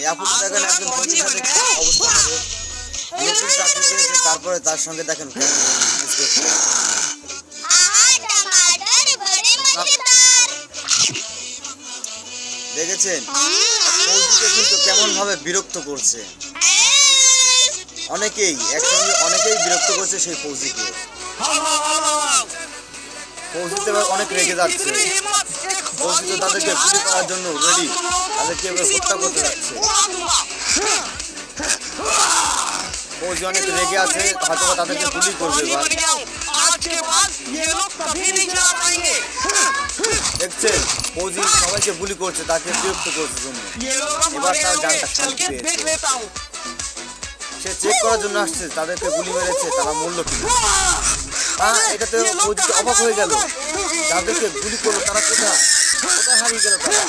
এই আপুকে দেখেন একজন পুলিশের সাথে কি অবস্থা হবে। নতুন চাকরি পেয়েছে, তারপরে তার সঙ্গে দেখেন দেখেছেন ফৌজিকে কিন্তু কেমন ভাবে বিরক্ত করছে। অনেকেই একসঙ্গে অনেকেই বিরক্ত করছে সেই ফৌজিকে। ফৌজিতে এবার অনেক রেগে যাচ্ছে। ফৌজি তো তাদেরকে গুলি করার জন্য রেডি, তাদেরকে এবার হত্যা করতে যাচ্ছে। ফৌজি অনেক রেগে আছে, হয়তো তাদেরকে গুলি করবে। এবার দেখছেন ফৌজি সবাইকে গুলি করছে, তাকে বিরক্ত করছে জন্য। এবার তার জানটা শান্তি পেয়েছে। সে চেক করার জন্য আসছে তাদেরকে গুলি মেরেছে তারা মরল কিনা। এটাতে ফৌজি অবাক হয়ে গেল, যাদেরকে গুলি করলো তারা কোথায় কোথায় হারিয়ে গেল তারা।